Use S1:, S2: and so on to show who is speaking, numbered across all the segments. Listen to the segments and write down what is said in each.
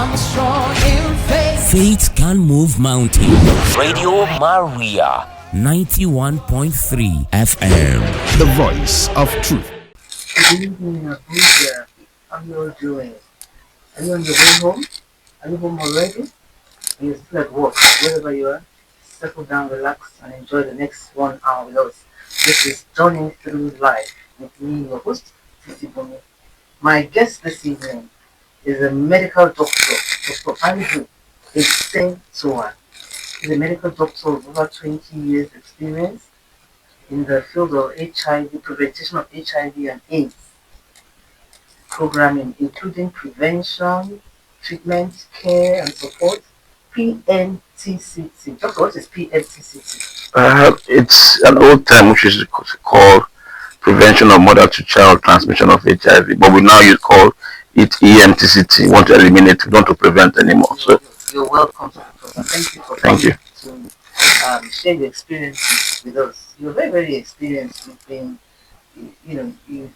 S1: I'm strong in faith.
S2: Faith can move mountains.
S3: Radio Maria
S2: 91.3 FM.
S4: The voice of truth.
S5: Good evening, Abuja. How you all doing? Are you on your way home? Are you home already? Are you still at work? Wherever you are, settle down, relax, and enjoy the next 1 hour with us. This is Journey Through Life with me, your host, Sisi Bunmi. My guest this evening is a medical doctor, Dr. Andrew Etsetowaghan. He's a medical doctor with over 20 years experience in the field of HIV, prevention of HIV and AIDS programming, including prevention, treatment, care, and support. PMTCT. Doctor, what is PMTCT?
S6: It's an old term which is called prevention of mother to child transmission of HIV, but we now call it EMTCT. We want to eliminate, we don't want to prevent anymore.
S5: You're welcome to the program. Thank you for
S6: Thank you.
S5: to share your experiences with us. You're very, very experienced. You've been, you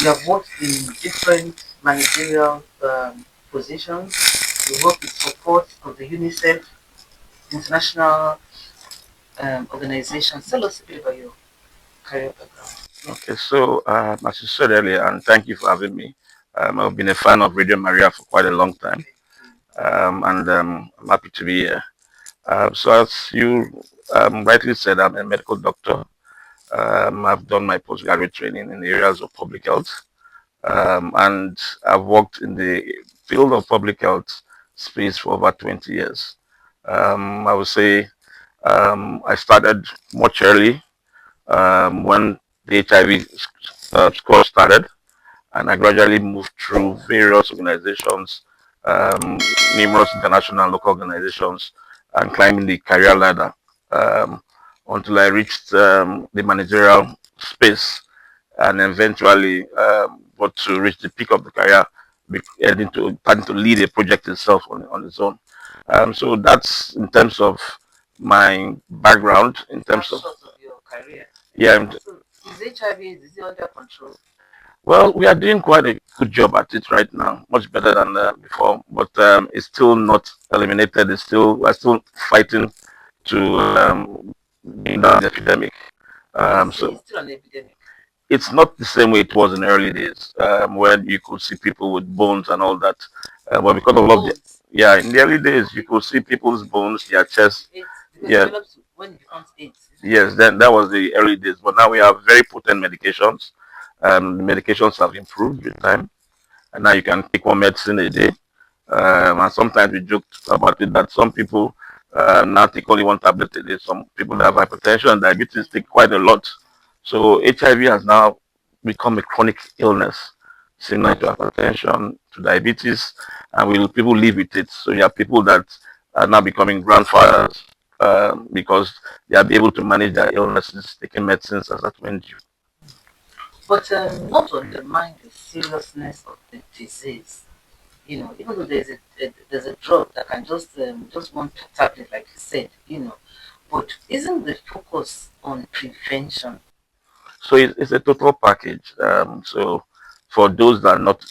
S5: have worked in different managerial positions. You work with support of the UNICEF international organization. Tell us a bit about your career background.
S6: Okay, so as you said earlier, and thank you for having me. I've been a fan of Radio Maria for quite a long time, and I'm happy to be here. So as you rightly said, I'm a medical doctor. I've done my postgraduate training in the areas of public health, and I've worked in the field of public health space for over 20 years. I would say I started much early when the HIV score started, and I gradually moved through various organizations, numerous international and local organizations, and climbing the career ladder until I reached the managerial space, and eventually got to reach the peak of the career, starting to lead a project itself on its own. So that's in terms of my background, in terms of
S5: your career.
S6: yeah.
S5: So is HIV is it under control?
S6: Well, we are doing quite a good job at it right now, much better than before, but it's still not eliminated. We're still fighting to bring down the epidemic. So
S5: It's still an epidemic.
S6: it's not the same way it was in the early days, when you could see people with bones and all that. But because of all the in the early days, you could see people's bones, their chest.
S5: It's
S6: Yeah.
S5: develops when it becomes AIDS.
S6: Yes, then that was the early days. But now we have very potent medications. The medications have improved with time, and now you can take one medicine a day. And sometimes we joked about it that some people now take only one tablet a day. Some people that have hypertension and diabetes take quite a lot. So HIV has now become a chronic illness, similar to hypertension, to diabetes, and people live with it. So you have people that are now becoming grandfathers because they are able to manage their illnesses, taking medicines as at when due.
S5: But not to undermine the seriousness of the disease. Even though there's a drug that can just one tablet, like you said, but isn't the focus on prevention?
S6: So it's a total package. So for those that are not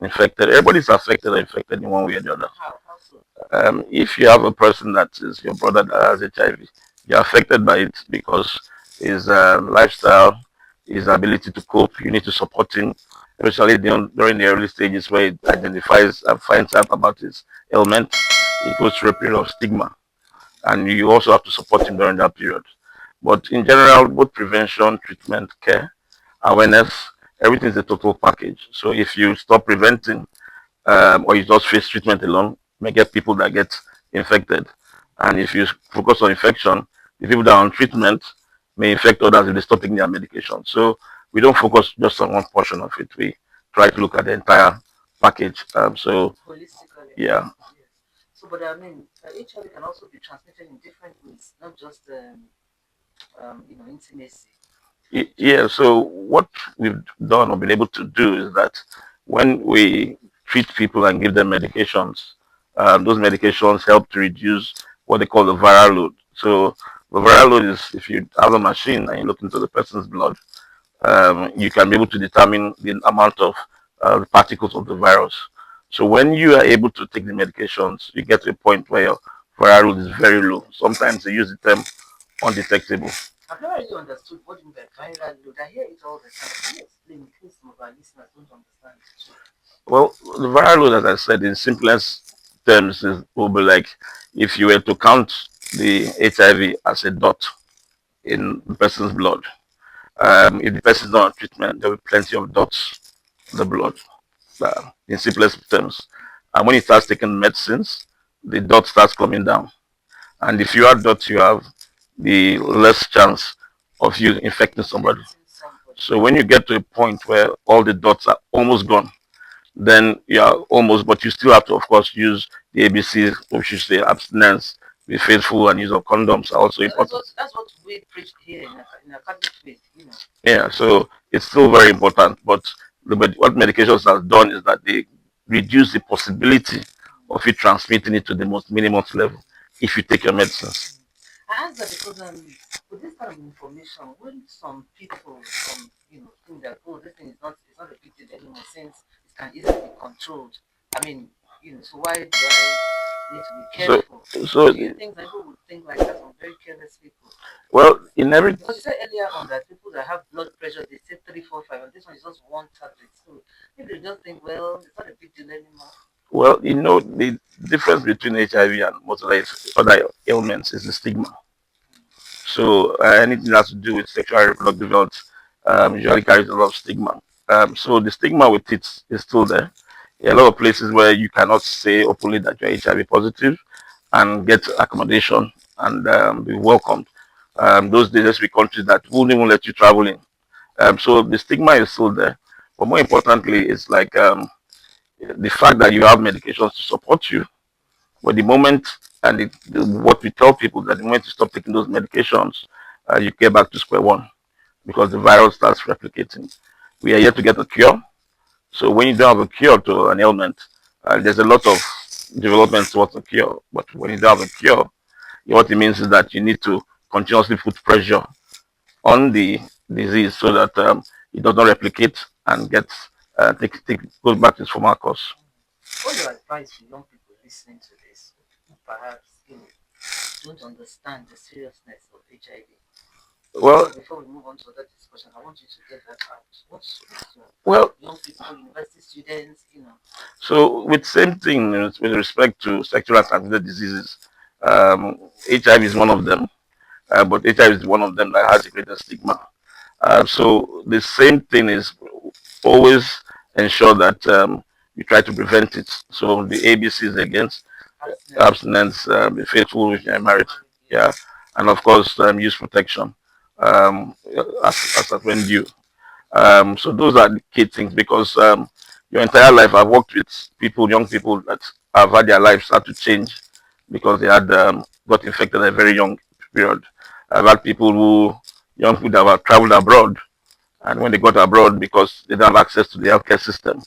S6: infected, everybody's affected or infected in one way or the other.
S5: How so?
S6: If you have a person that is your brother that has HIV, you're affected by it because his lifestyle, his ability to cope, you need to support him, especially during the early stages where he identifies and finds out about his ailment. It goes through a period of stigma, and you also have to support him during that period. But in general, both prevention, treatment, care, awareness, everything is a total package. So if you stop preventing, or you just face treatment alone, you may get people that get infected. And if you focus on infection, the people that are on treatment may infect others if they stop taking their medication. So we don't focus just on one portion of it. We try to look at the entire package.
S5: Holistically.
S6: Yeah.
S5: So, but I mean, HIV can also be transmitted in different ways, not just intimacy.
S6: Yeah, so what we've done or been able to do is that when we treat people and give them medications, those medications help to reduce what they call the viral load. So the viral load is if you have a machine and you look into the person's blood, you can be able to determine the amount of the particles of the virus. So when you are able to take the medications, you get to a point where your viral load is very low. Sometimes they use the term undetectable.
S5: I've never really understood what you mean by viral load. I hear it all the time. Can you explain in case some of our listeners don't understand it too?
S6: Well, the viral load, as I said, in simplest terms, will be like if you were to count the HIV as a dot in the person's blood. If the person is not on treatment, there will be plenty of dots in the blood, in simplest terms. And when he starts taking medicines, the dot starts coming down. And if you have dots, you have the less chance of you infecting somebody. So when you get to a point where all the dots are almost gone, then you are almost, but you still have to, of course, use the ABCs, which is say abstinence, be faithful, and use of condoms are also important.
S5: That's what we preach here in a Catholic faith, you know.
S6: Yeah, so it's still very important. But what medications has done is that they reduce the possibility of you transmitting it to the most minimum level if you take your medicines.
S5: I ask that because with this kind of information, when some people think that this thing is not it's not a big deal anymore since it can easily be controlled. I mean, so why do I need to be careful?
S6: So
S5: Do you think that people would think like that? Some very careless people.
S6: well, in every
S5: Because you said earlier on that people that have blood pressure they say 3, 4, 5, and this one is just one tablet. So maybe they just think, well, it's not a big deal anymore.
S6: well, the difference between HIV and most other ailments is the stigma. So anything that has to do with sexual and reproductive health usually carries a lot of stigma. So the stigma with it is still there. A lot of places where you cannot say openly that you're HIV positive and get accommodation and be welcomed. Those days, we countries that won't even let you travel in. So the stigma is still there. But more importantly, it's like the fact that you have medications to support you. But the moment, and what we tell people, that the moment you stop taking those medications, you get back to square one because the virus starts replicating. We are yet to get a cure. So when you don't have a cure to an ailment, there's a lot of development towards a cure. But when you don't have a cure, what it means is that you need to continuously put pressure on the disease so that it does not replicate and goes back to its former course.
S5: What do you advise to young people listening to this who perhaps don't understand the seriousness of HIV?
S6: Well,
S5: Before we move on to other discussion, I want you to get that out. What's
S6: well,
S5: young people, university students?
S6: so with same thing with respect to sexually transmitted diseases, HIV is one of them, but HIV is one of them that has the greatest stigma. So the same thing is always ensure that you try to prevent it. So the ABCs against abstinence, be faithful if you're married, yeah, and of course use protection as when due. So those are the key things because your entire life I've worked with people, young people that have had their lives start to change because they had got infected at a very young period. I've had young people that have traveled abroad, and when they got abroad because they don't have access to the healthcare system,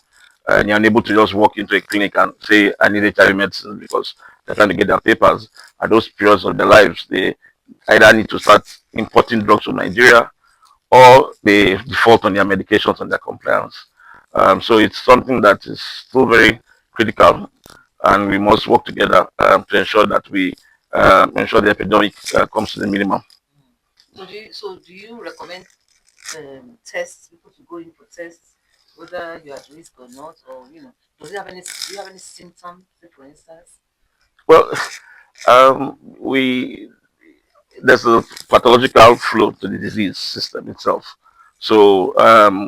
S6: and you're unable to just walk into a clinic and say, I need HIV medicine because they're trying to get their papers. At those periods of their lives, they either need to start importing drugs from Nigeria or they default on their medications and their compliance. So it's something that is still very critical, and we must work together to ensure that we ensure the epidemic comes to the minimum.
S5: So do you recommend tests, people to go in for tests, whether you're at risk or not, or do you have any symptoms, say for instance?
S6: Well, we there's a pathological flow to the disease system itself. So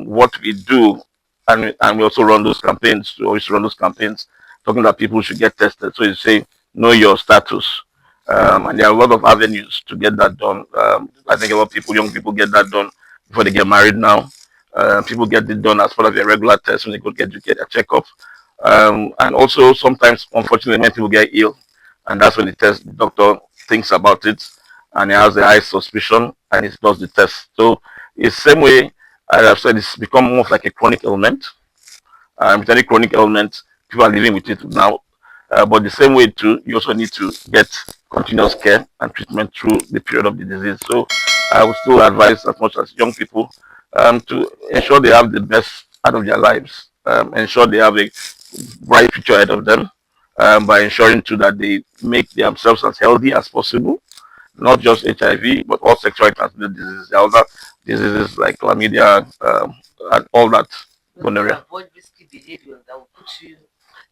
S6: what we do, and we also run those campaigns. We always run those campaigns talking that people should get tested. So you say know your status, and there are a lot of avenues to get that done. I think a lot of people, young people, get that done before they get married now. People get it done as part of their regular test when they go get a checkup. And also sometimes, unfortunately, many people get ill, and that's when the doctor thinks about it and he has a high suspicion and he does the test. So it's the same way as I've said, it's become more of like a chronic ailment. With any chronic ailment, people are living with it now. But the same way too, you also need to get continuous care and treatment through the period of the disease. So I would still advise as much as young people to ensure they have the best out of their lives. Ensure they have a bright future ahead of them, by ensuring too that they make themselves as healthy as possible, not just HIV, but all sexually transmitted diseases, the other diseases like chlamydia, and all that
S5: But to
S6: gonorrhea.
S5: avoid risky behavior that will put you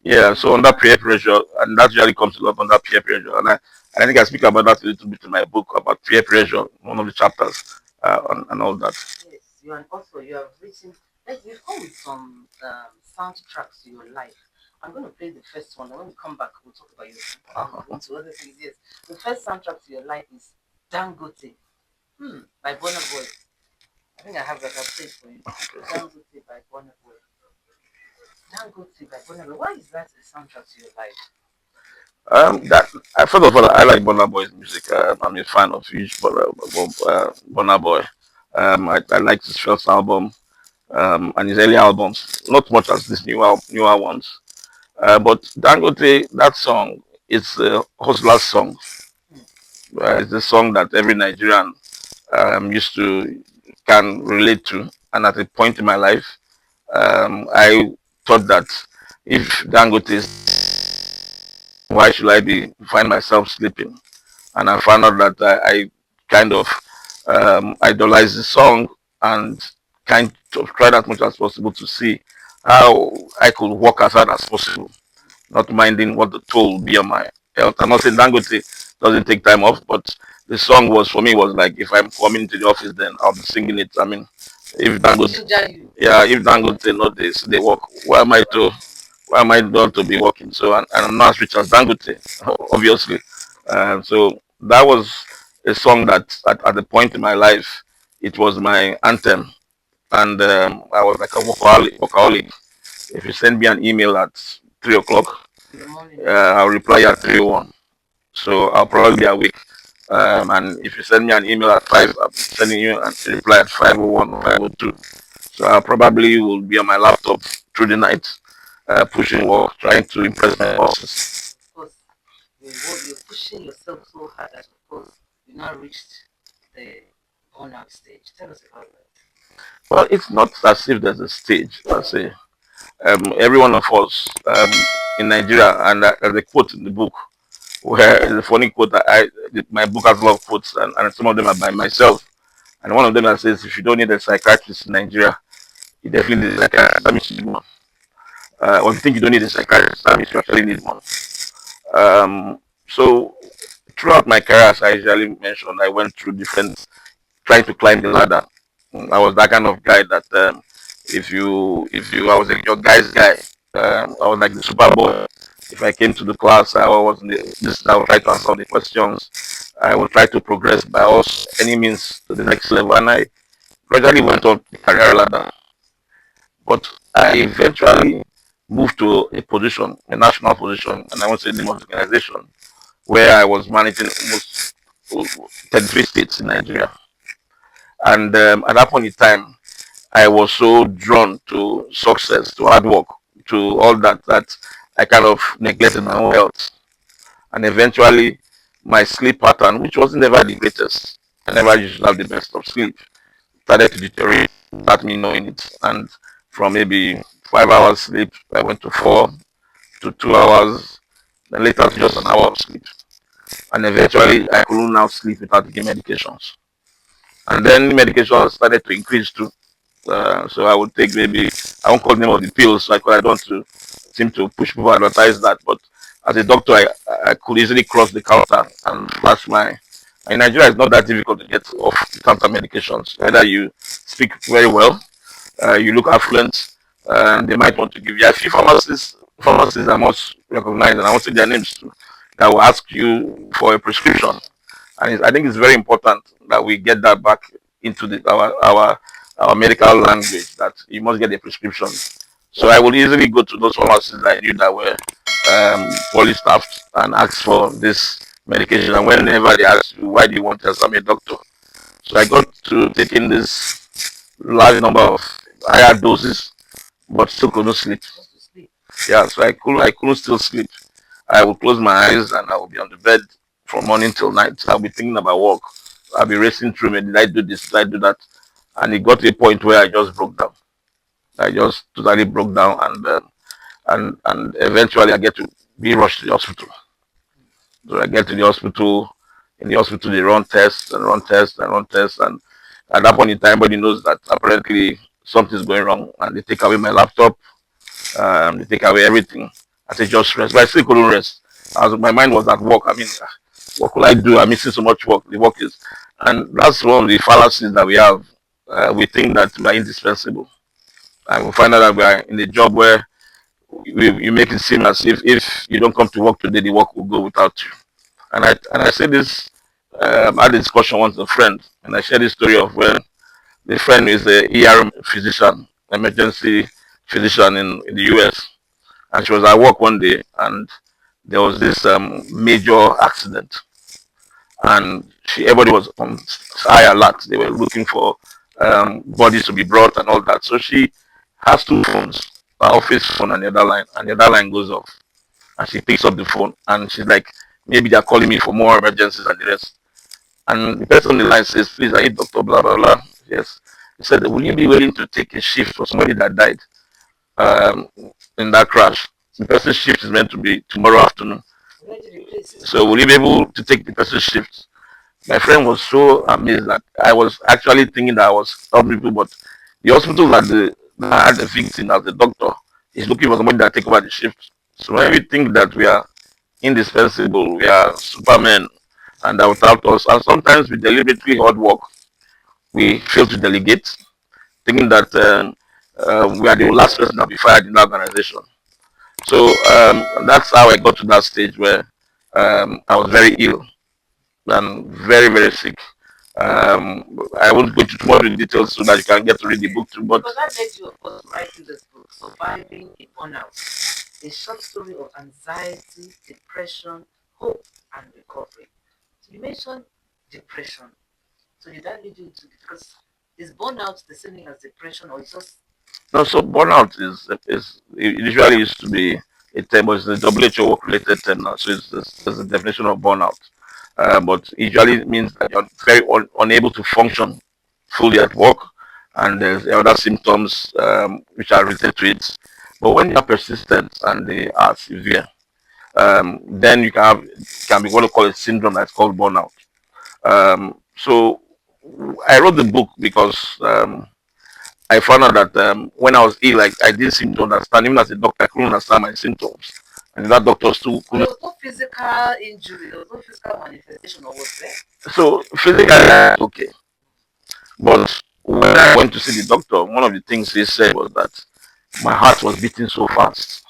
S6: Yeah,
S5: in
S6: so under peer pressure, and that usually comes a lot under peer pressure, and I think I speak about that a little bit in my book about peer pressure, one of the chapters, and all that.
S5: yes, you and also you have written. Let's you've come with some soundtracks to your life. I'm going to play the first one, and when we come back, we'll talk about your
S6: Uh-huh.
S5: into other things. Yes, the first soundtrack to your life is Dangote, by Burna Boy. I think I have that. I'll play it for you. Dangote by Burna Boy. Dangote by Burna Boy. Why is that a soundtrack to your life?
S6: That first of all, I like Burna Boy's music. I'm a fan of huge Burna Boy. I like his first album, and his early albums, not much as these newer ones. But Dangote, that song, it's a hustler's song. It's a song that every Nigerian used to can relate to. And at a point in my life, I thought that if Dangote is, why should I be find myself sleeping? And I found out that I kind of idolize the song and kind of tried as much as possible to see how I could work as hard as possible, not minding what the toll will be on my health. I'm not saying Dangote doesn't take time off, but the song was for me was like if I'm coming to the office, then I'll be singing it. I mean, if Dangote,
S5: Ginger you.
S6: yeah, if Dangote not this, they work. Why am I not to be working? So and I'm not as rich as Dangote, obviously. So that was a song that at the point in my life, it was my anthem, and I was like a workaholic. If you send me an email at 3 o'clock,
S5: In the morning.
S6: I'll reply at 3:01. So I'll probably be awake. And if you send me an email at 5, I'll be sending you a reply at 5:01 or 5:02. So I probably will be on my laptop through the night, pushing work, trying to impress my bosses.
S5: Of course, you're pushing yourself so hard that of course you now reached the burnout stage. Tell us about that.
S6: Well, it's not as if there's a stage, per se. Every one of us in Nigeria, and there's a quote in the book where it's a funny quote that my book has a lot of quotes, and some of them are by myself. And one of them that says, if you don't need a psychiatrist in Nigeria, you definitely need a psychiatrist. That means you need one. Or if you think you don't need a psychiatrist, that means you actually need one. So throughout my career, as I usually mentioned, I went through different, trying to climb the ladder. I was that kind of guy that I was like your guy's guy. I was like the super boy. If I came to the class, I was I would try to answer the questions. I would try to progress by all any means to the next level, and I gradually went up the career ladder. But I eventually moved to a position, a national position, and I won't say the name of the organization, where I was managing almost 33 states in Nigeria. And at that point in time, I was so drawn to success, to hard work, to all that I kind of neglected my own health. And eventually, my sleep pattern, which wasn't ever the greatest, I never used to have the best of sleep, started to deteriorate without me knowing it. And from maybe 5 hours sleep, I went to 4 to 2 hours, then later to just an hour of sleep. And eventually, I couldn't now sleep without taking medications. And then medications started to increase too. So I would take maybe I won't call the name of the pills, so I don't want to seem to push people advertise that. But as a doctor, I could easily cross the counter and flash my. In Nigeria, it's not that difficult to get off the counter medications. Either you speak very well, you look affluent, they might want to give you a few pharmacists I must recognize, and I want to say their names too, that will ask you for a prescription. And I think it's very important that we get that back into our medical language that you must get a prescription. So I would easily go to those pharmacies that I knew that were poorly staffed and ask for this medication. And whenever they ask you, why do you want this? I'm a doctor. So I got to taking this large number of higher doses, but still couldn't sleep.
S5: Just to sleep.
S6: Yeah, so I couldn't still sleep. I would close my eyes and I would be on the bed from morning till night. I'll be thinking about work. I'll be racing through me. Did I do this? Did I do that? And it got to a point where I just broke down. I just totally broke down, and and eventually I get to be rushed to the hospital. So I get to the hospital. In the hospital, they run tests and run tests and run tests, and at that point in time, everybody knows that apparently something's going wrong, and they take away my laptop. They take away everything. I say just rest, but I still couldn't rest. My mind was at work. I mean, what could I do? I'm missing so much work. The work is, and that's one of the fallacies that we have. We think that we are indispensable, and we find out that we are in a job where you make it seem as if you don't come to work today, the work will go without you. And I said this. I had a discussion once with a friend, and I shared this story of when the friend is a ER physician, emergency physician in the US, and she was at work one day, and there was this major accident, and everybody was on high alert. They were looking for bodies to be brought and all that. So she has two phones, her office phone and the other line goes off, and she picks up the phone, and she's like, maybe they're calling me for more emergencies and the rest. And the person on the line says, please, I need Dr. Blah, blah, blah. Yes. He said, will you be willing to take a shift for somebody that died um, in that crash? The person's shift is meant to be tomorrow afternoon. So will you be able to take the person's shift? My friend was so amazed that I was actually thinking that I was helping people, but the hospital that had the victim as the doctor is looking for somebody that take over the shift. So when we think that we are indispensable, we are supermen, and that without us, and sometimes we deliberately hard work, we fail to delegate, thinking that we are the last person that will be fired in the organization. So that's how I got to that stage where I was very ill and very, very sick. I won't go into too much details so that you can get to read the book too. But
S5: Because that led you, of course, writing this book, Surviving a Burnout, a short story of anxiety, depression, hope, and recovery. So you mentioned depression. So did that lead you to, because is burnout the same thing as depression, or it's just
S6: no, so burnout is it usually used to be a term, but it's a WHO work related term now. So there's a definition of burnout. But usually it means that you're very unable to function fully at work, and there's other symptoms which are related to it. But when you're persistent and they are severe, then you can be what we call a syndrome that's called burnout. So I wrote the book because I found out that when I was ill, like I didn't seem to understand. Even as a doctor, I couldn't understand my symptoms, and that doctors too
S5: there
S6: couldn't.
S5: was no physical injury, there was no physical manifestation, or was there?
S6: So physically, okay, but when I went to see the doctor, one of the things he said was that my heart was beating so fast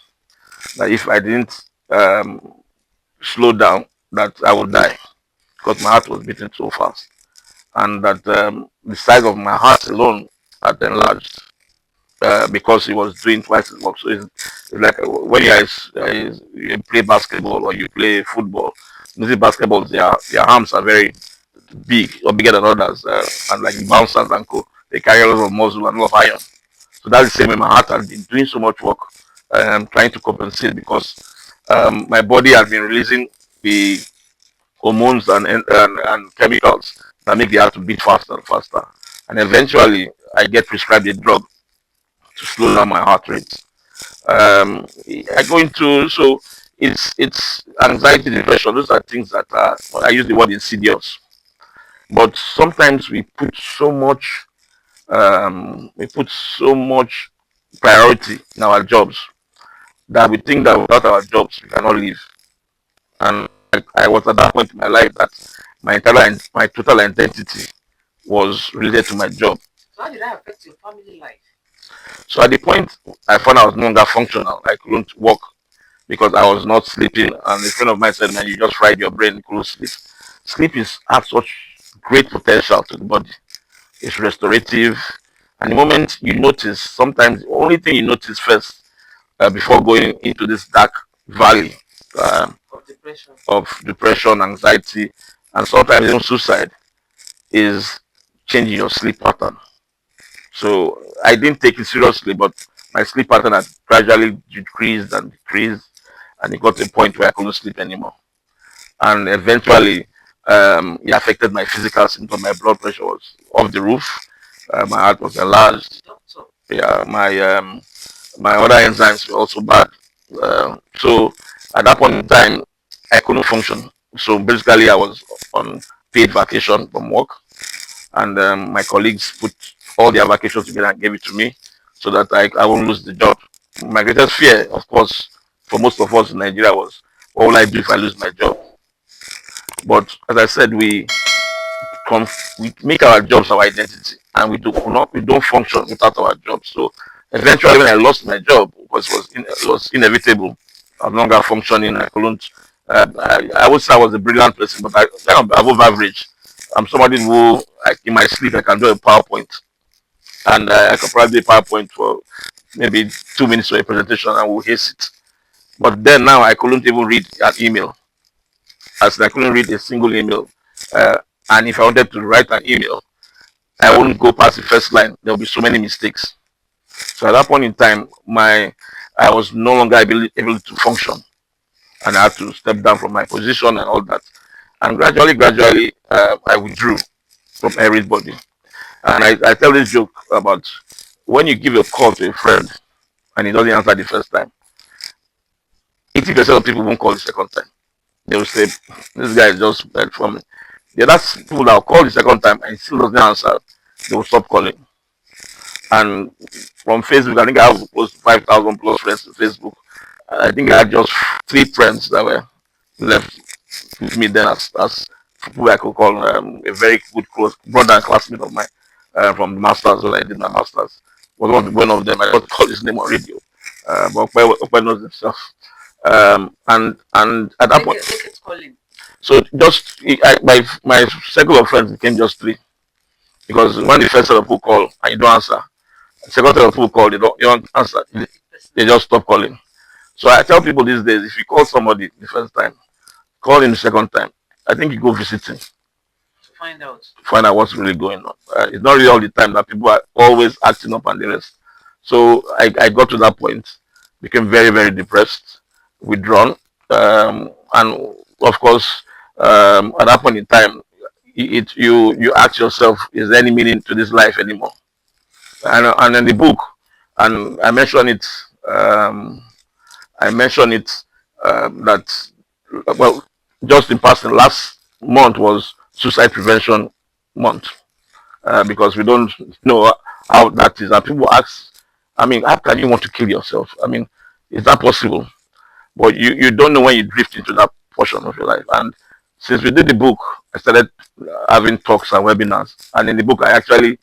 S6: that if I didn't slow down, that I would die because my heart was beating so fast, and that the size of my heart alone had enlarged because he was doing twice his work. So it's like when you play basketball or you play football. You see, basketball, their arms are very big or bigger than others, and like bouncers and co. They carry a lot of muscle and a lot of iron. So that's the same way my heart has been doing so much work, trying to compensate because my body has been releasing the hormones and chemicals that make the heart to beat faster and faster. And eventually, I get prescribed a drug to slow down my heart rate. I go into so it's anxiety, depression. Those are things that are I use the word insidious. But sometimes we put so much priority in our jobs that we think that without our jobs we cannot live. And I was at that point in my life that my total identity was related to my job.
S5: So how did that affect your family life?
S6: So at the point I found I was no longer functional, I couldn't work because I was not sleeping. And a friend of mine said, "Man, you just fried your brain, you couldn't sleep." Sleep is has such great potential to the body. It's restorative, and the moment you notice, sometimes the only thing you notice first before going into this dark valley um,
S5: Of depression.
S6: of depression, anxiety, and sometimes even suicide is changing your sleep pattern. So I didn't take it seriously, but my sleep pattern had gradually decreased and decreased, and it got to a point where I couldn't sleep anymore. And eventually, it affected my physical symptoms. My blood pressure was off the roof. My heart was enlarged.
S5: Doctor.
S6: Yeah, my other enzymes were also bad. So at that point in time, I couldn't function. So basically, I was on paid vacation from work, and my colleagues put all their vacations together and gave it to me so that I won't lose the job. My greatest fear, of course, for most of us in Nigeria was, what will I do if I lose my job? But as I said, we make our jobs our identity, and we don't function without our jobs. So eventually, when I lost my job, it was inevitable. I'm no longer functioning. I couldn't. I would say I was a brilliant person, but I'm above average. I'm somebody who, like, in my sleep, I can do a PowerPoint, and I can probably do a PowerPoint for maybe 2 minutes for a presentation, and will haste it. But then now I couldn't even read an email. As I couldn't read a single email. Uh, and if I wanted to write an email, I wouldn't go past the first line. There will be so many mistakes. So at that point in time, I was no longer able to function, and I had to step down from my position and all that. And gradually, I withdrew from everybody. And I tell this joke about, when you give a call to a friend and he doesn't answer the first time, 80% of people won't call the second time. They will say, "This guy is just bad for me." Yeah, that's people that will call the second time and still doesn't answer. They will stop calling. And from Facebook, I think I have close to 5,000 plus friends on Facebook. I think I had just 3 friends that were left with me then, as people I could call a very good close brother and classmate of mine, from the masters when I did my masters. Was one of them. I got to call his name on radio, but Okwe knows himself. And at that point, so just my circle of friends became just 3, because when the first set of people call and you don't answer, the second set of people call, you don't answer, they just stop calling. So I tell people these days, if you call somebody the first time, call him the second time. I think you go visit him to find out what's really going on. It's not really all the time that people are always acting up and the rest. So I got to that point, became very, very depressed, withdrawn, and of course, at that point in time, you ask yourself, is there any meaning to this life anymore? And in the book, and um, I mentioned it, that, well, just in passing, last month was suicide prevention month, because we don't know how that is. And people ask, I mean, how can you want to kill yourself? I mean, is that possible? But you don't know when you drift into that portion of your life. And since we did the book, I started having talks and webinars. And in the book, I actually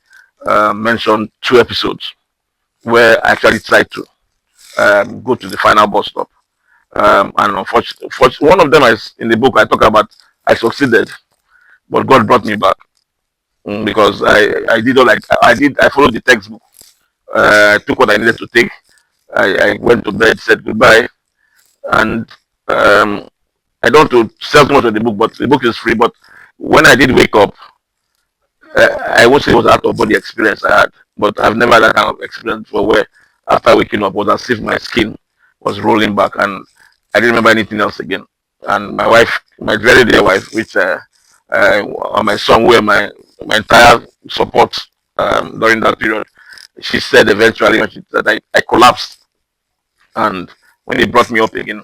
S6: mentioned 2 episodes where I actually tried to go to the final bus stop. And unfortunately, one of them is in the book. I talk about, I succeeded, but God brought me back. Because I did all, like I followed the textbook. I took what I needed to take. I went to bed, said goodbye, and um, I don't want to sell too much of the book, but the book is free. But when I did wake up, I would say it was an out of body experience I had, but I've never had that kind of experience before, where after waking up, it was as if my skin was rolling back, and I didn't remember anything else again. And my wife, my very dear wife, which and my son were my entire support during that period. She said eventually, when that I collapsed, and when they brought me up again,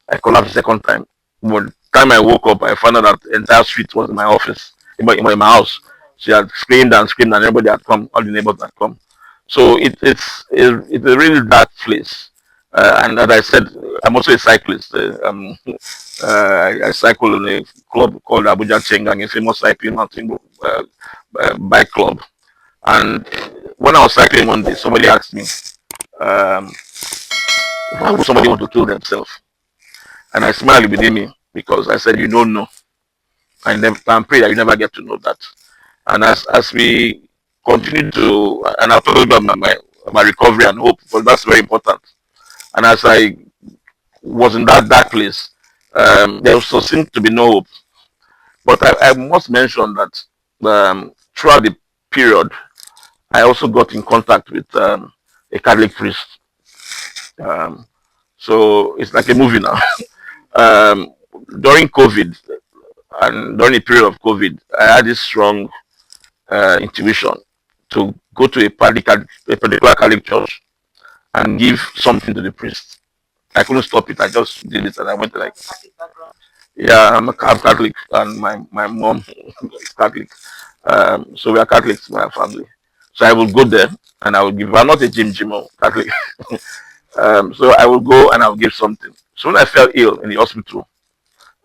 S6: I collapsed the second time. But the time I woke up, I found out that the entire street was in my office, in my house. She had screamed, and everybody had come, all the neighbors had come. So it's a really dark place. And as I said, I'm also a cyclist. I cycle in a club called Abuja Chengang, a famous cycling mountain bike club. And when I was cycling one day, somebody asked me, um, why would somebody want to kill themselves? And I smiled within me, because I said, you don't know. I pray that you never get to know that. And as we continue to, and I've told you about my recovery and hope, because that's very important. And as I was in that dark place, there also seemed to be no hope. But I must mention that throughout the period, I also got in contact with a Catholic priest. Um, so it's like a movie now. um, During COVID, and during the period of COVID, I had this strong intuition to go to a particular Catholic church and give something to the priest. I couldn't stop it. I just did it, and I went to like,
S5: Catholic background.
S6: yeah, I'm Catholic, and my mom is Catholic. So we are Catholics in my family. So I will go there, and I will give. I'm not a Jimo Catholic. So I will go and I will give something. So when I fell ill in the hospital,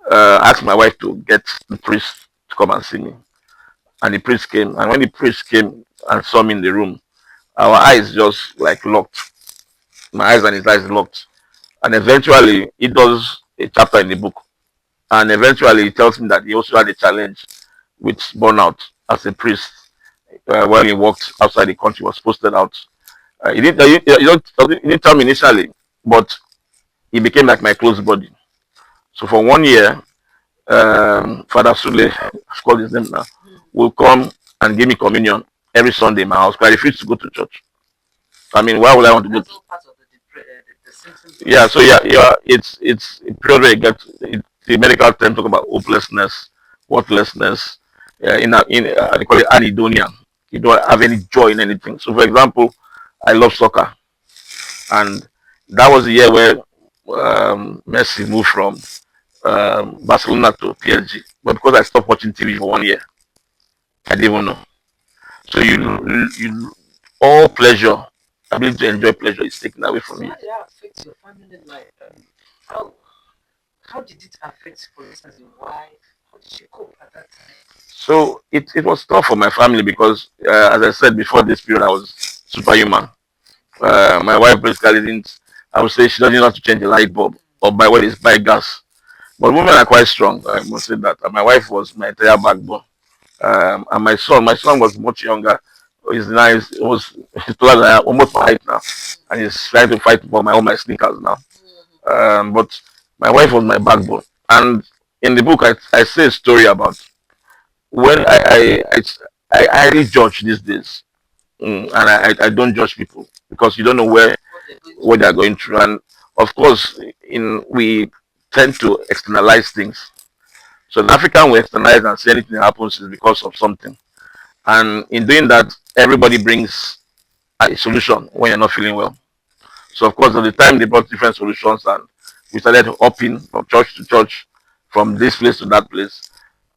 S6: I asked my wife to get the priest to come and see me. And the priest came. And when the priest came and saw me in the room, our eyes just like locked. My eyes and his eyes locked. And eventually, he does a chapter in the book. And eventually, he tells me that he also had a challenge with burnout as a priest when he walked outside the country, was posted out. He didn't tell me initially, but he became like my close buddy. So for 1 year, Father Sule, I've called his name now, will come and give me communion every Sunday in my house. Because I refuse to go to church. I mean, why would I want to go?
S5: That's all part of the symptoms.
S6: Yeah, so yeah, it's a period where you get the medical term talk about hopelessness, worthlessness, they call it anhedonia. You don't have any joy in anything. So, for example, I love soccer, and that was the year where Messi moved from Barcelona to PSG. But because I stopped watching TV for 1 year, I didn't even know. So you all pleasure, ability to enjoy pleasure is taken away from
S5: So
S6: you.
S5: how did that affect your family life? How how did it affect, for instance, your wife? How did she cope at that time?
S6: So it was tough for my family because, as I said before this period, I was superhuman. My wife basically didn't. I would say she doesn't know how to change a light bulb or buy what is buy gas. But women are quite strong. I must say that. And my wife was my entire backbone. And my son was much younger. He's nice. It was he's taller than I, almost my height now, and he's trying to fight for my sneakers now. But my wife was my backbone. And in the book, I say a story about when I highly judge these days, and I don't judge people because you don't know
S5: What they're going
S6: what
S5: through?
S6: they are going through, and of course, in we tend to externalize things. So in African we externalize and say anything that happens is because of something, and in doing that, everybody brings a solution when you're not feeling well. So of course, at the time they brought different solutions, and we started hopping from church to church, from this place to that place.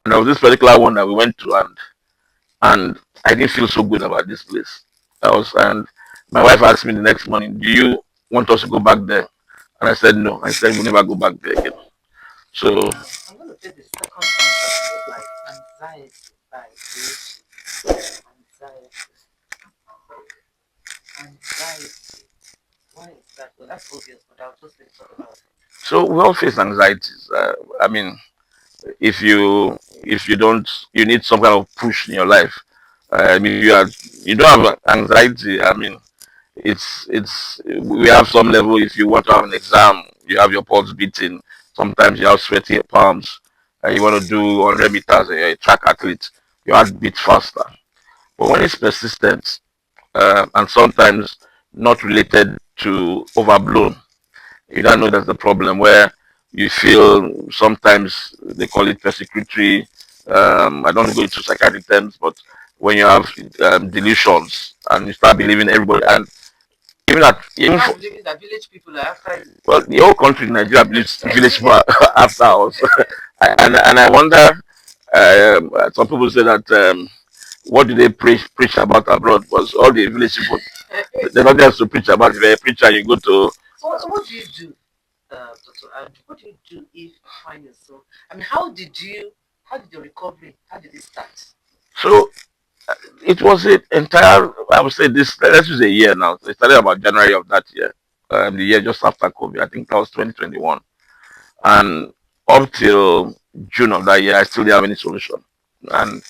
S6: And there was this particular one that we went to, and I didn't feel so good about this place. And my wife asked me the next morning, "Do you want us to go back there?" And I said no. I said we'll never go back there again. So
S5: I'm going to take the second concept, like anxiety by the anxiety. Anxiety. Why is that? Well, that's obvious, but I'll just let you talk about it.
S6: we all face anxieties. I mean, if you don't, you need some kind of push in your life. I mean, you don't have anxiety. I mean, it's we have some level. If you want to have an exam, you have your pulse beating. Sometimes you have sweaty palms. You want to do 100 meters, you're a track athlete, your heart beats faster. But when it's persistent, and sometimes not related to overblown, you don't know that's the problem where you feel sometimes they call it persecutory. I don't go into psychiatric terms, but when you have delusions and you start believing everybody, and even at
S5: You
S6: even
S5: start
S6: for,
S5: believing that village people are after you.
S6: well, the whole country in Nigeria believes village people are after us, and I wonder. Some people say that what do they preach about abroad was all the village people. They're not just to preach about. If you're a preacher, you go to.
S5: So what do you do, Dr. Andrew? What do you do if you find yourself? I mean, how did your recovery, how did it start?
S6: So it was an entire. I would say this. Let's use a year now. So it started about January of that year. The year just after COVID. I think that was 2021. And up till June of that year, I still didn't have any solution. And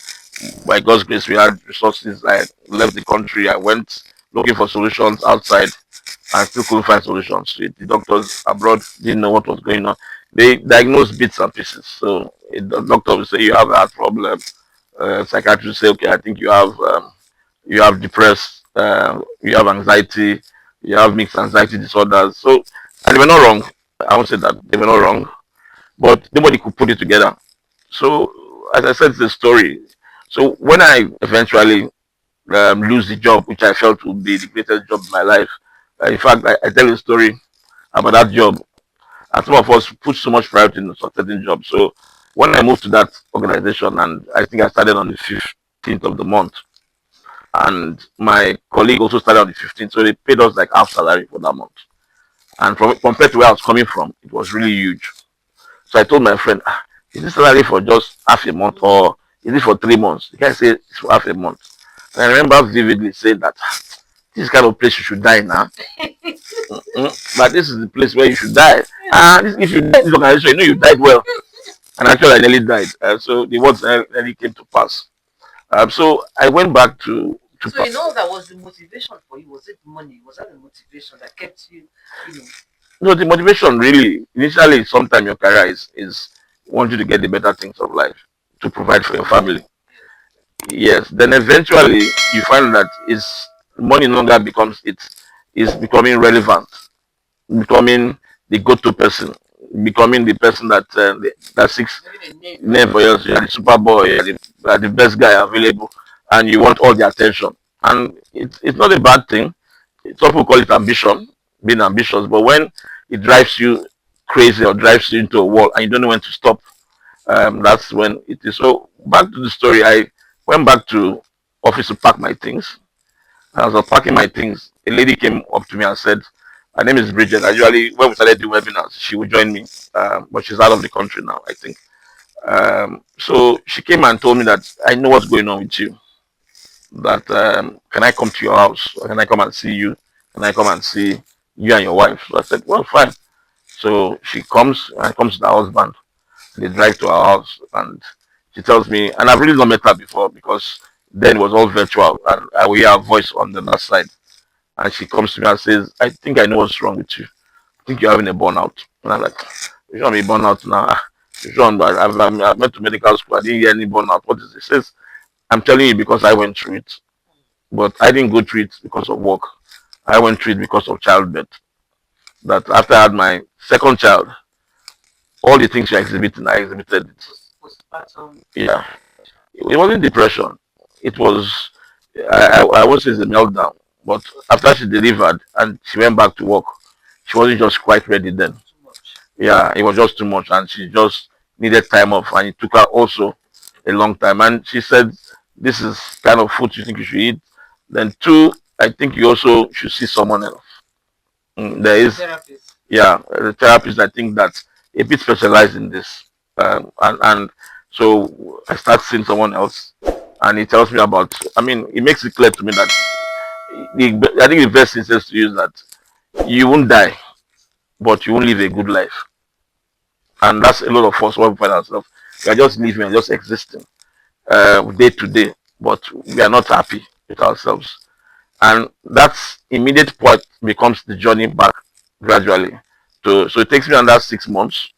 S6: by God's grace, we had resources. I left the country. I went looking for solutions outside and still couldn't find solutions. The doctors abroad didn't know what was going on. They diagnosed bits and pieces. So the doctor will say you have a heart problem. Psychiatrist say, okay, I think you have depressed, you have anxiety, you have mixed anxiety disorders. So and they were not wrong. I won't say that they were not wrong, but nobody could put it together. So as I said, it's a story. So when I eventually lose the job, which I felt would be the greatest job in my life. In fact, I tell you a story about that job. and some of us put so much priority in certain jobs. So when I moved to that organization, and I think I started on the 15th of the month, and my colleague also started on the 15th, so they paid us like half salary for that month. And from compared to where I was coming from, it was really huge. So I told my friend, is this salary for just half a month or is it for 3 months? The guy said it's for half a month. And I remember vividly saying that this kind of place you should die now. But this is the place where you should die. If you die in this organization, you know you died well. And actually, I nearly died. So the words nearly came to pass. So I went back to.
S5: So that was the motivation for you. Was it money? Was that the motivation that kept you,
S6: No, the motivation really initially sometimes your career is want you to get the better things of life to provide for your family. Yes. Then eventually you find that is money no longer becomes it is becoming relevant, becoming the go-to person, becoming the person that seeks name for yours. You're the super boy, you're the best guy available, and you want all the attention. And it's not a bad thing. Some people call it ambition, being ambitious, but when it drives you crazy or drives you into a wall and you don't know when to stop, that's when it is. So back to the story, I went back to office to pack my things. As I was packing my things, a lady came up to me and said, her name is Bridget. Usually, when we started doing webinars, she would join me, but she's out of the country now, I think. So she came and told me that I know what's going on with you. That can I come to your house? Or can I come and see you? Can I come and see you and your wife? So I said, well, fine. So she comes and comes to the husband. They drive to our house and she tells me, and I've really not met her before because then it was all virtual and I will hear her voice on the other side. And she comes to me and says, I think I know what's wrong with you. I think you're having a burnout. And I'm like, you shouldn't be burnout now. You shouldn't, but I've went to medical school. I didn't hear any burnout. What is it? She says, I'm telling you because I went through it. But I didn't go through it because of work. I went through it because of childbirth. That after I had my second child, all the things you're exhibiting, I exhibited it.
S5: postpartum?
S6: Yeah. It wasn't depression. It was, I won't say it's a meltdown. But after she delivered and she went back to work, she wasn't just quite ready then.
S5: Too much.
S6: Yeah, it was just too much, and she just needed time off, and it took her also a long time. And she said, "This is kind of food you think you should eat." Then two, I think you also should see someone else. There is,
S5: Therapist.
S6: yeah, the therapist. I think that's a bit specialized in this, and so I start seeing someone else, and he tells me about. I mean, it makes it clear to me that I think the best thing says to you is that you won't die, but you won't live a good life. And that's a lot of us when we find ourselves. We are just living and just existing day to day, but we are not happy with ourselves. And that's immediate point becomes the journey back gradually. So it takes me another 6 months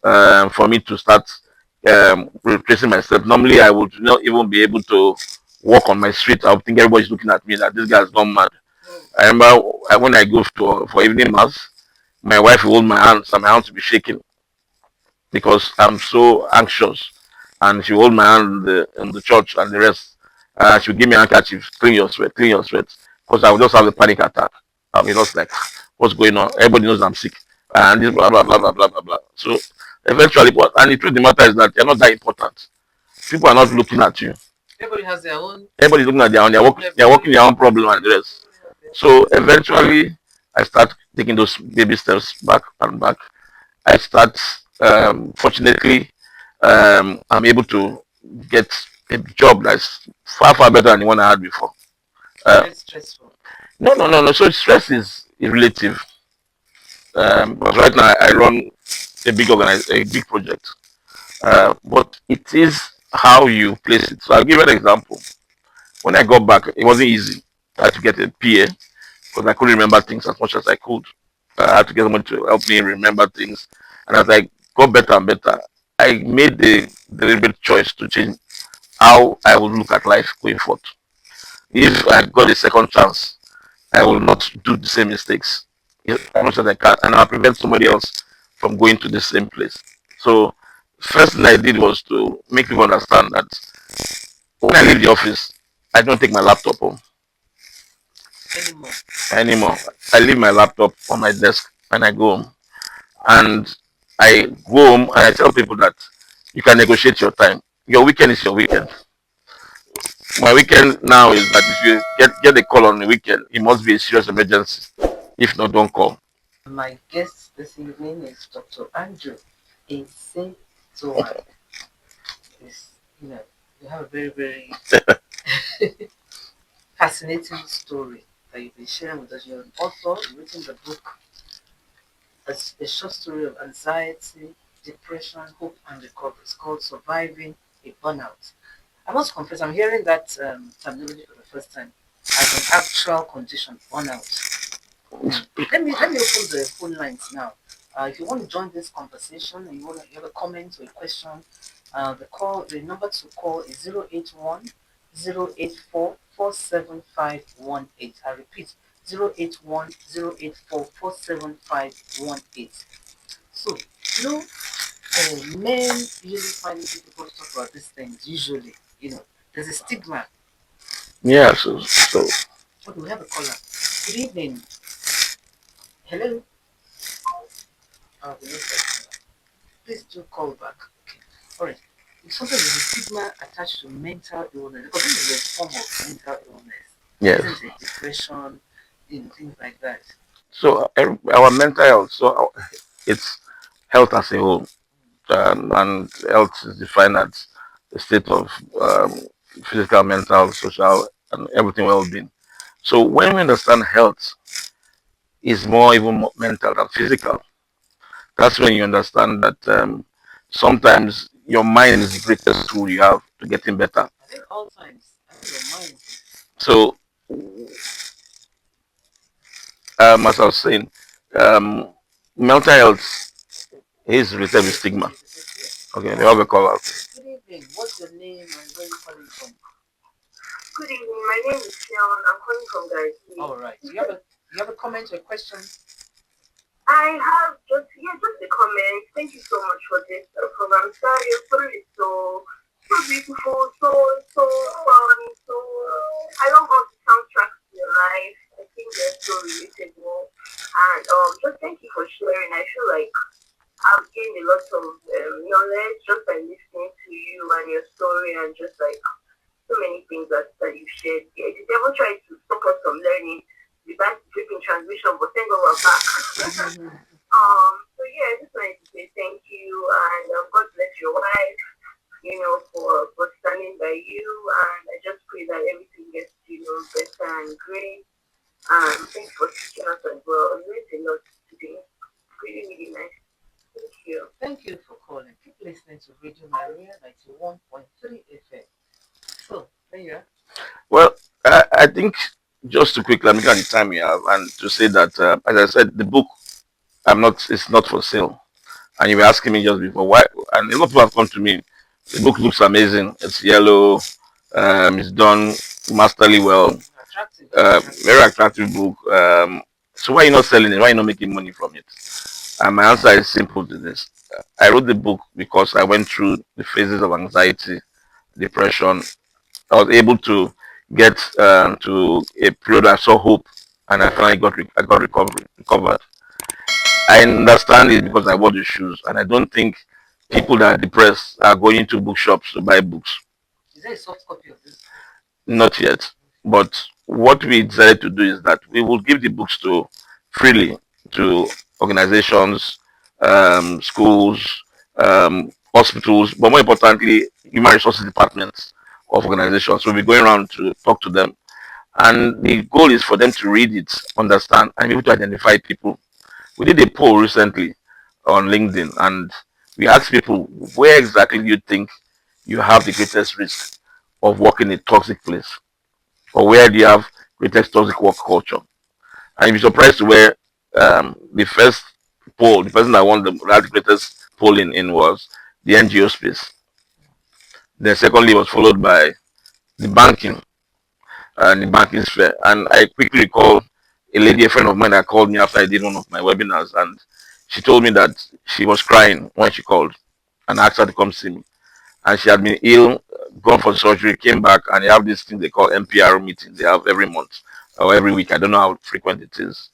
S6: for me to start replacing myself. Normally, I would not even be able to walk on my street. I would think everybody's looking at me that this guy's gone mad. I remember when I go for evening mass, my wife will hold my hands and my hands will be shaking because I'm so anxious. And she hold my hand in the church and the rest. She'll give me a handkerchief, clean your sweat. Because I will just have a panic attack. I'll be just like, what's going on? Everybody knows I'm sick. And this blah blah blah blah blah blah blah. So eventually, and the truth of the matter is that you're not that important. People are not looking at you.
S5: Everybody has their own.
S6: Everybody's looking at their own, they're working their own problem and the rest. So eventually I start taking those baby steps back and back. I start fortunately I'm able to get a job that's far better than the one I had before.
S5: Very stressful.
S6: No. So stress is relative. But right now I run a big project. But it is how you place it. So I'll give you an example. When I got back, it wasn't easy. I had to get a PA because I couldn't remember things as much as I could. I had to get someone to help me remember things. And as I got better and better, I made the deliberate choice to change how I would look at life going forward. If I got a second chance, I will not do the same mistakes as much as I can, and I'll prevent somebody else from going to the same place. So, first thing I did was to make people understand that when I leave the office, I don't take my laptop home
S5: Anymore.
S6: anymore. I leave my laptop on my desk when I go home. And I go home and I tell people that you can negotiate your time. Your weekend is your weekend. My weekend now is that if you get a call on the weekend, it must be a serious emergency. If not, don't call.
S5: My guest this evening is Dr. Andrew Etsetowaghan. Is you have a very, very fascinating story that you've been sharing with us. You're an author, you've written the book, a short story of anxiety, depression, hope, and recovery. It's called Surviving a Burnout. I must confess, I'm hearing that terminology for the first time as an actual condition, burnout. Let me open the phone lines now. If you want to join this conversation and you have a comment or a question, the number to call is 081 084 47518. I repeat, 081 084 47518. So, men usually find it difficult to talk about these things. Usually, there's a stigma.
S6: Yeah, so
S5: Okay, we have a caller. Good evening. Hello. We lost that caller. Please do call back. Okay. All right. It's something there's a stigma attached to mental illness because this is a form of mental illness,
S6: yes.
S5: isn't it? Depression, things like that.
S6: So our mental health, it's health as a whole, and health is defined as a state of um, physical, mental, social, and everything well-being. So when we understand health is more even more mental than physical, that's when you understand that sometimes your mind is the greatest tool you have to getting better.
S5: I think all times, I think your mind.
S6: So as I was saying, um, mental health is related with stigma. Okay, they have a call out.
S5: Good evening. What's your name and where you calling from?
S7: Good evening. My name is Sean. I'm calling from Gariki.
S5: All right. You have a comment or a question?
S7: I have just a comment. Thank you so much for this program. Sorry, your story is so beautiful, so fun. So I love all the soundtracks in your life. I think they're so relatable. And just thank you for sharing. I feel like I've gained a lot of knowledge just by listening to you and your story and just like so many things that you shared. Yeah, the devil tried to stop us from learning the back dripping transmission, but thank God we're back. So yeah, I just wanted to say thank you and God bless your wife, for standing by you, and I just pray that everything gets, better and great. Thanks for teaching us as well. We learned a lot today. Really, really nice. Thank you.
S5: Thank you for calling. Keep listening to Radio Maria 91.3 FM. So, there you are.
S6: Well, I think just to quickly look at the time we have and to say that, as I said, the book it's not for sale. And you were asking me just before why, and a lot of people have come to me. The book looks amazing. It's yellow. It's done masterly well.
S5: Attractive.
S6: Very attractive book. So why are you not selling it? Why are you not making money from it? And my answer is simple to this. I wrote the book because I went through the phases of anxiety, depression. I was able to get to a period I saw hope, and I finally I got recovered. I understand it because I wore the shoes, and I don't think people that are depressed are going to bookshops to buy books.
S5: Is there a soft copy of this?
S6: Not yet. But what we decided to do is that we will give the books to freely to organizations, schools, hospitals, but more importantly, human resources departments of organizations. We'll be going around to talk to them. And the goal is for them to read it, understand, and be able to identify people. We did a poll recently on LinkedIn, and we asked people, where exactly do you think you have the greatest risk of working in a toxic place? Or where do you have greatest toxic work culture? And you'd be surprised to where the first poll, the person that won the greatest poll in was the NGO space. Then secondly was followed by the banking and the banking sphere. And I quickly recall a lady, a friend of mine that called me after I did one of my webinars, and she told me that she was crying when she called and asked her to come see me. And she had been ill, gone for surgery, came back, and they have this thing they call MPR meetings they have every month or every week. I don't know how frequent it is.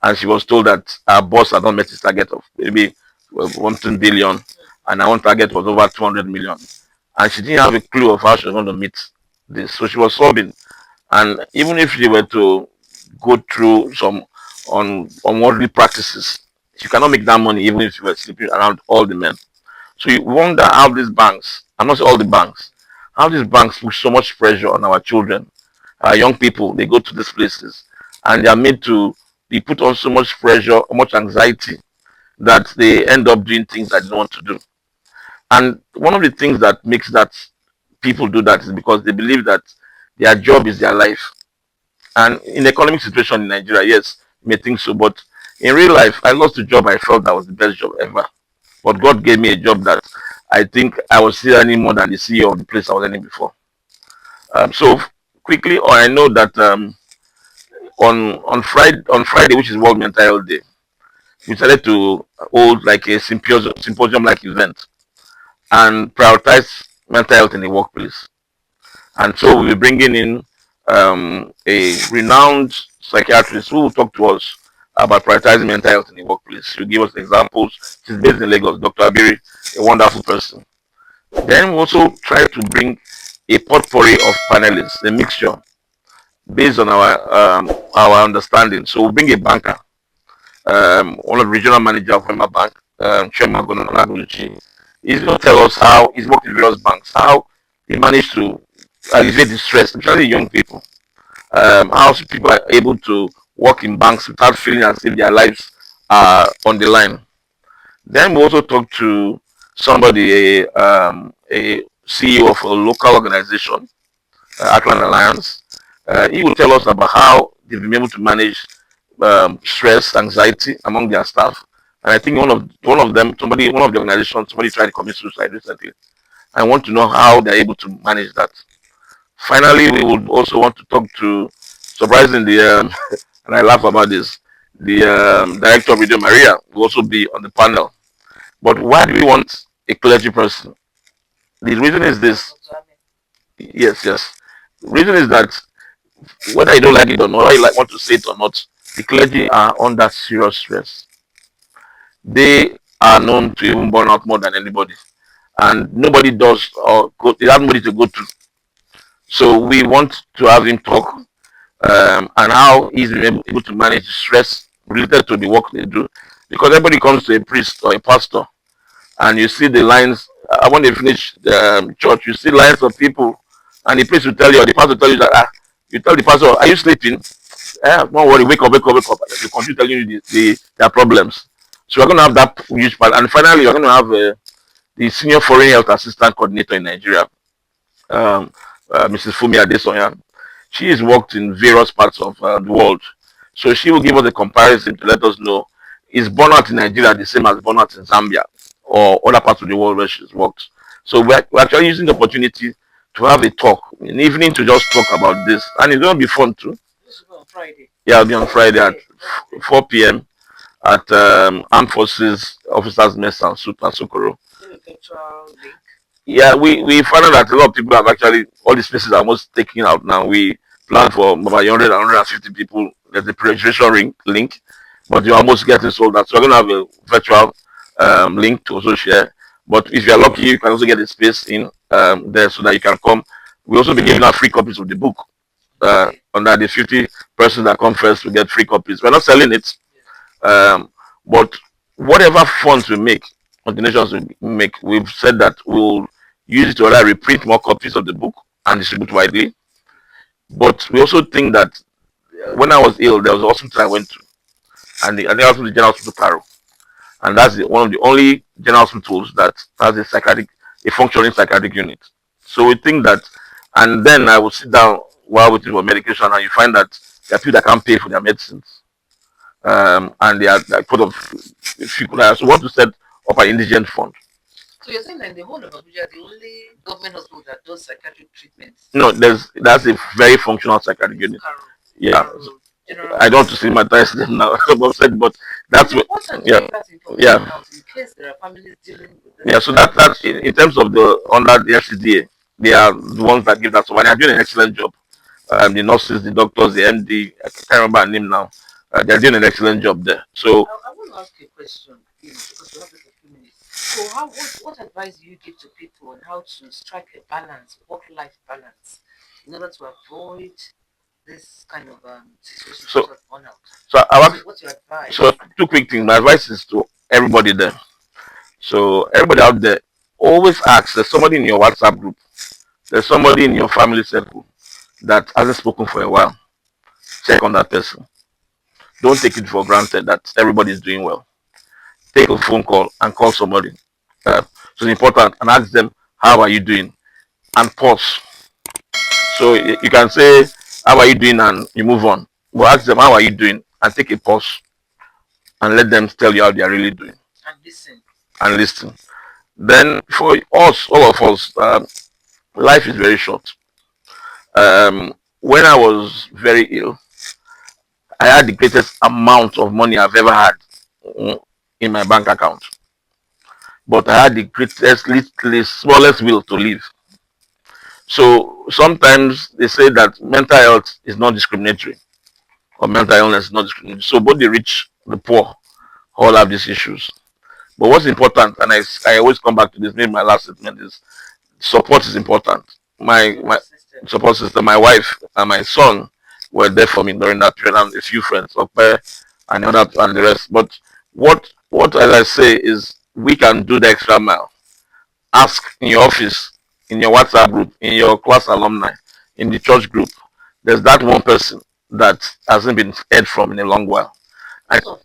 S6: and she was told that our boss had not met his target of maybe 1 billion, and our own target was over 200 million, and she didn't have a clue of how she was going to meet this. So she was sobbing, and even if she were to go through some unworldly practices, she cannot make that money even if she were sleeping around all the men. So you wonder how these banks, I'm not saying all the banks, how these banks put so much pressure on our children, our young people. They go to these places and they are made to be put on so much pressure, much anxiety, that they end up doing things that they don't want to do. And one of the things that makes that people do that is because they believe that their job is their life. And in the economic situation in Nigeria, yes, you may think so, but in real life, I lost a job I felt that was the best job ever. But God gave me a job that I think I was still earning more than the CEO of the place I was earning before. So quickly, or I know that on Friday, which is World Mental Health Day, we decided to hold like a symposium like event and prioritize mental health in the workplace. And so we'll be bringing in a renowned psychiatrist who will talk to us about prioritizing mental health in the workplace. She'll give us examples. She's based in Lagos, Dr. Abiri, a wonderful person. Then we also try to bring a potpourri of panelists, a mixture based on our understanding. So we'll bring a banker, one of the regional manager of Wema Bank, Chairman Gonalaguchi. He's going to tell us how he's worked in various banks, how he managed to alleviate the stress, especially young people. How people are able to work in banks without feeling as if their lives are on the line. Then we also talk to somebody, a CEO of a local organization, Atlant Alliance. He will tell us about how they've been able to manage stress, anxiety among their staff. And I think one of them, one of the organizations, somebody tried to commit suicide recently. I want to know how they're able to manage that. Finally, we would also want to talk to, surprisingly, and I laugh about this, the director of Radio Maria will also be on the panel. But why do we want a clergy person? The reason is this. Yes, yes. The reason is that whether you don't like it or not, whether you want to say it or not, the clergy are under serious stress. They are known to even burn out more than anybody, and nobody does or go. They have nobody to go to. So we want to have him talk and how he's been able to manage stress related to the work they do. Because everybody comes to a priest or a pastor, and you see the lines. When they finish the church, you see lines of people, and the priest will tell you, or the pastor will tell you that you tell the pastor, "Are you sleeping? Don't worry, wake up, wake up, wake up." They continue telling you their problems. So we're going to have that huge part, and finally, we're going to have the senior foreign health assistant coordinator in Nigeria, Mrs. Fumi Adesoya. She has worked in various parts of the world, so she will give us a comparison to let us know is burnout in Nigeria the same as burnout in Zambia or other parts of the world where she's worked. So we're actually using the opportunity to have a talk in the evening to just talk about this, and it's going to be fun too.
S5: This will be on Friday.
S6: Yeah, it'll be on Friday at 4 p.m. at Armed Forces Officers Mess and Sokoro. Yeah, we found out that a lot of people have actually, all these places are almost taken out now. We plan for about 100 and 150 people. There's a registration link, but you're almost getting sold out. So we're going to have a virtual link to also share. But if you're lucky, you can also get a space in there so that you can come. We also be giving out free copies of the book. Under the 50 persons that come first, we get free copies. We're not selling it. But whatever funds we make, or donations we make, we've said that we'll use it to either reprint more copies of the book and distribute widely. But we also think that when I was ill, there was a hospital I went to, and the hospital, the General Hospital Paro, and that's one of the only general hospitals that has a functioning psychiatric unit. So we think that, and then I would sit down while waiting for medication, and you find that there are people that can't pay for their medicines, and they are part of people. So we want to set up an indigent fund.
S5: So you're saying that in the whole of Abuja, the only government hospital that does psychiatric treatments?
S6: No, that's a very functional psychiatric unit. Yeah. I don't want to stigmatize them now, but that's what, yeah, yeah.
S5: In case there are families dealing with this.
S6: Yeah, so that's in terms of the under the FCDA, they are the ones that give that. So they are doing an excellent job. The nurses, the doctors, the MD, I can't remember her name now. they're doing an excellent job there. So
S5: I want to ask you a question, because we have just a few minutes. So, what advice do you give to people on how to strike a balance, work-life balance, in order to avoid this kind of situation
S6: so
S5: such as burnout?
S6: so I want
S5: What's your advice?
S6: so two quick things. My advice is to everybody there. So everybody out there, always ask. There's somebody in your WhatsApp group. There's somebody in your family circle that hasn't spoken for a while. Check on that person. Don't take it for granted that everybody is doing well. Take a phone call and call somebody. So it's important and ask them, how are you doing? And pause. So you can say, how are you doing? And you move on. But ask them, how are you doing? And take a pause and let them tell you how they are really doing.
S5: And listen.
S6: And listen. Then for us, all of us, life is very short. When I was very ill, I had the greatest amount of money I've ever had mm, in my bank account. But I had the greatest, least, smallest will to live. So sometimes they say that mental health is not discriminatory, or mental illness is not discriminatory. So both the rich, the poor, all have these issues. But what's important, and I always come back to this, maybe my last statement is support is important. My support system, my wife and my son were there for me during that period, and a few friends, Okpe and the other and the rest. But what as I say is we can do the extra mile. Ask in your office, in your WhatsApp group, in your class alumni, in the church group. There's that one person that hasn't been heard from in a long while.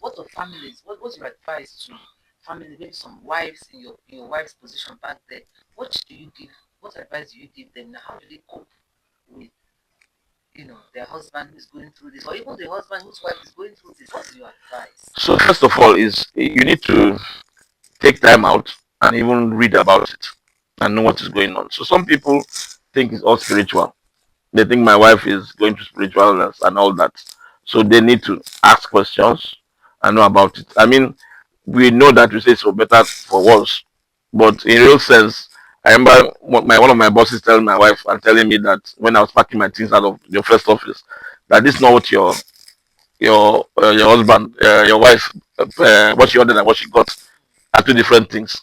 S5: What of families? What's your advice to family? Maybe some wives in your wife's position back there. What do you give? What advice do you give them now? How do they cope with their husband who is going through this, or even the husband whose wife is going through this? What's your advice?
S6: So first of all, is you need to take time out and even read about it and know what is going on. So some people think it's all spiritual. They think my wife is going to spiritualness and all that. So they need to ask questions and know about it. I mean, we know that we say it's for better for worse, but in real sense, I remember one of my bosses telling my wife and telling me that when I was packing my things out of your first office, that this is not what your husband, your wife, what she ordered and what she got are two different things.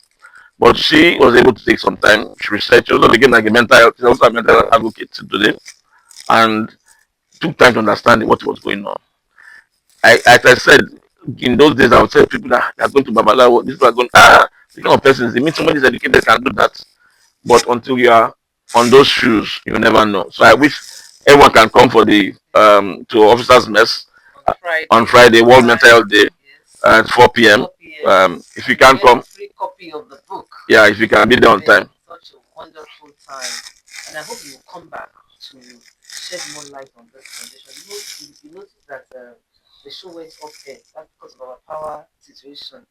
S6: But she was able to take some time. She researched. She also became like a mental health. She's also a mental health advocate today, and took time to understand what was going on. As I said, in those days, I would say people that are going to Babalawo, these people are going, the kind of persons, they mean somebody is educated can do that. But until you are on those shoes, you never know. So I wish everyone can come for the to officers mess on Friday, World Mental Health Day at 4 p.m. If you can't come,
S5: free copy of the book.
S6: yeah, if you can be there on time.
S5: Such a wonderful time, and I hope you will come back to shed more light on this condition. You notice that the show went up there. That's because of our power situation.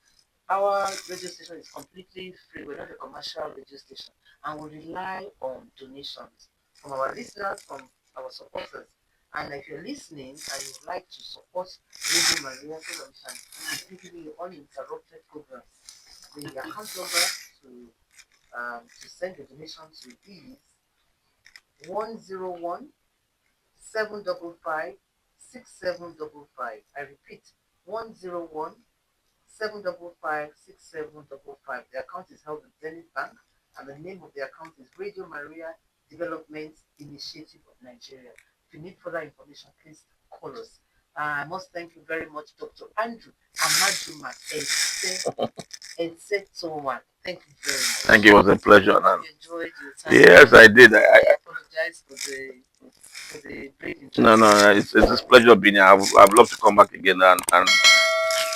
S5: Our radio station is completely free. We're not a commercial radio station, and we rely on donations from our listeners, from our supporters. And if you're listening and you'd like to support Radio Maria so that we can give you uninterrupted program, the account number to send the donation to is 101 755 6755. I repeat, 101 755 6755. The account is held with Zenith Bank, and the name of the account is Radio Maria Development Initiative of Nigeria. If you need further information, please call us. I must thank you very much, Dr. Andrew Amaduma Etsetowaghan. Thank you very much.
S6: Thank you. It was a pleasure.
S5: You enjoyed your time.
S6: Yes, I did.
S5: I apologize for the break.
S6: No, it's a pleasure being here. I'd love to come back again and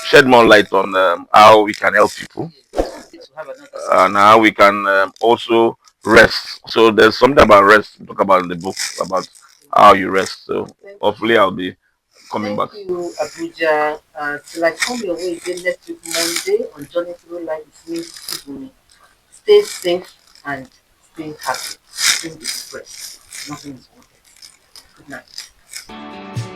S6: shed more light on how we can help people and how we can also rest. So there's something about rest to talk about in the book about how you rest. So hopefully I'll be coming back.
S5: Thank you, Abuja. Till I come your way again next week, Monday, on Journey Through Life with me, Sisi Bunmi. Stay safe and stay happy. Don't be depressed. Nothing is worth it. Good night.